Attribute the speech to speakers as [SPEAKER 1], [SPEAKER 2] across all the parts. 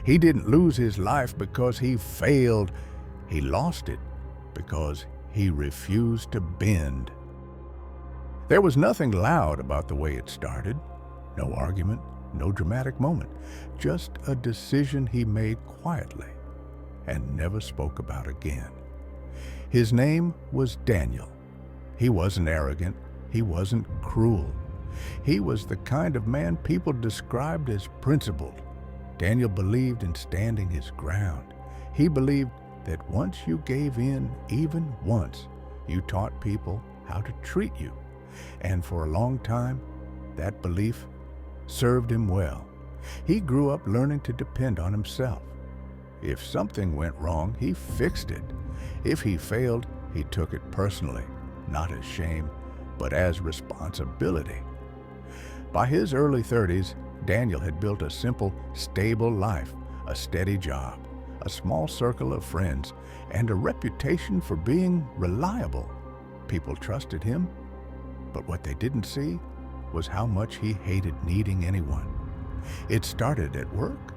[SPEAKER 1] He didn't lose his life because he failed. He lost it because he refused to bend. There was nothing loud about the way it started. No argument, no dramatic moment. Just a decision he made quietly and never spoke about again. His name was Daniel. He wasn't arrogant. He wasn't cruel. He was the kind of man people described as principled. Daniel believed in standing his ground. He believed that once you gave in, even once, you taught people how to treat you. And for a long time, that belief served him well. He grew up learning to depend on himself. If something went wrong, he fixed it. If he failed, he took it personally, not as shame, but as responsibility. By his early 30s, Daniel had built a simple, stable life, a steady job, a small circle of friends, and a reputation for being reliable. People trusted him, but what they didn't see was how much he hated needing anyone. It started at work.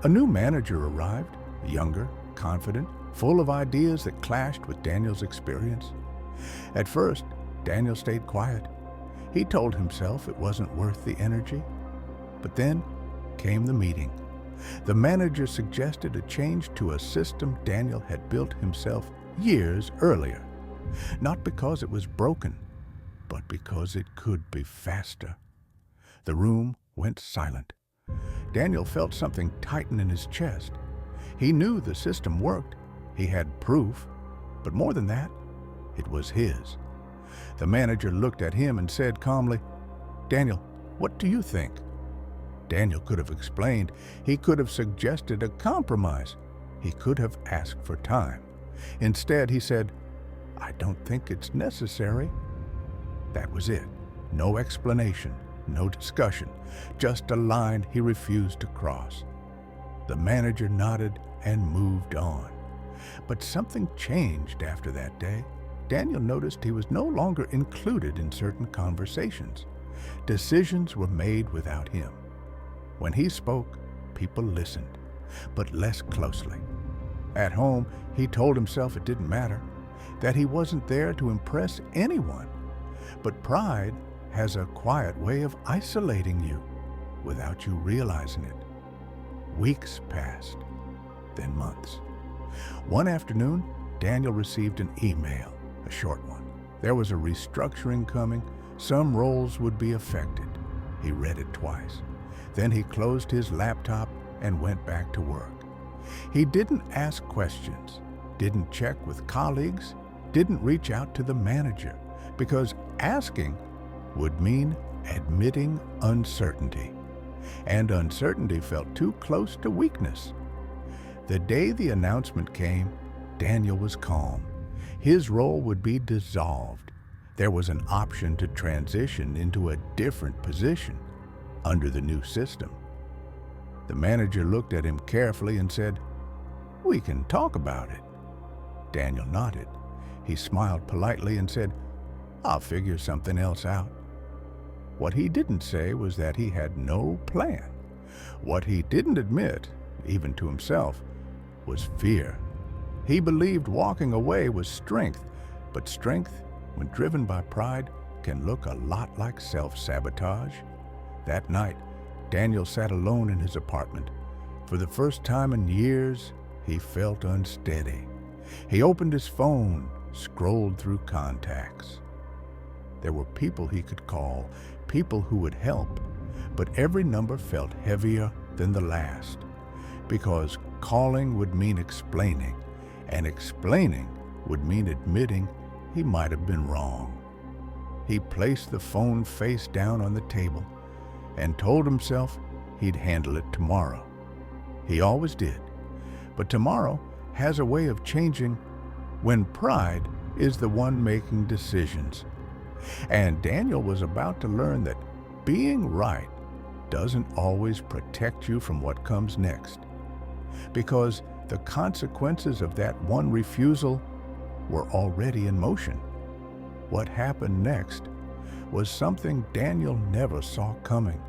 [SPEAKER 1] A new manager arrived, younger, confident, full of ideas that clashed with Daniel's experience. At first, Daniel stayed quiet. He told himself it wasn't worth the energy. But then came the meeting. The manager suggested a change to a system Daniel had built himself years earlier. Not because it was broken, but because it could be faster. The room went silent. Daniel felt something tighten in his chest. He knew the system worked. He had proof. But more than that, it was his. The manager looked at him and said calmly, "Daniel, what do you think?" Daniel could have explained. He could have suggested a compromise. He could have asked for time. Instead, he said, "I don't think it's necessary." That was it. No explanation, no discussion, just a line he refused to cross. The manager nodded and moved on. But something changed after that day. Daniel noticed he was no longer included in certain conversations. Decisions were made without him. When he spoke, people listened, but less closely. At home, he told himself it didn't matter, that he wasn't there to impress anyone. But pride has a quiet way of isolating you without you realizing it. Weeks passed, then months. One afternoon, Daniel received an email, a short one. There was a restructuring coming. Some roles would be affected. He read it twice. Then he closed his laptop and went back to work. He didn't ask questions, didn't check with colleagues, didn't reach out to the manager, because asking would mean admitting uncertainty. And uncertainty felt too close to weakness. The day the announcement came, Daniel was calm. His role would be dissolved. There was an option to transition into a different position under the new system. The manager looked at him carefully and said, "We can talk about it." Daniel nodded. He smiled politely and said, "I'll figure something else out." What he didn't say was that he had no plan. What he didn't admit, even to himself, was fear. He believed walking away was strength, but strength, when driven by pride, can look a lot like self-sabotage. That night, Daniel sat alone in his apartment. For the first time in years, he felt unsteady. He opened his phone, scrolled through contacts. There were people he could call, people who would help, but every number felt heavier than the last, because calling would mean explaining, and explaining would mean admitting he might have been wrong. He placed the phone face down on the table and told himself he'd handle it tomorrow. He always did, but tomorrow has a way of changing when pride is the one making decisions. And Daniel was about to learn that being right doesn't always protect you from what comes next, because the consequences of that one refusal were already in motion. What happened next was something Daniel never saw coming.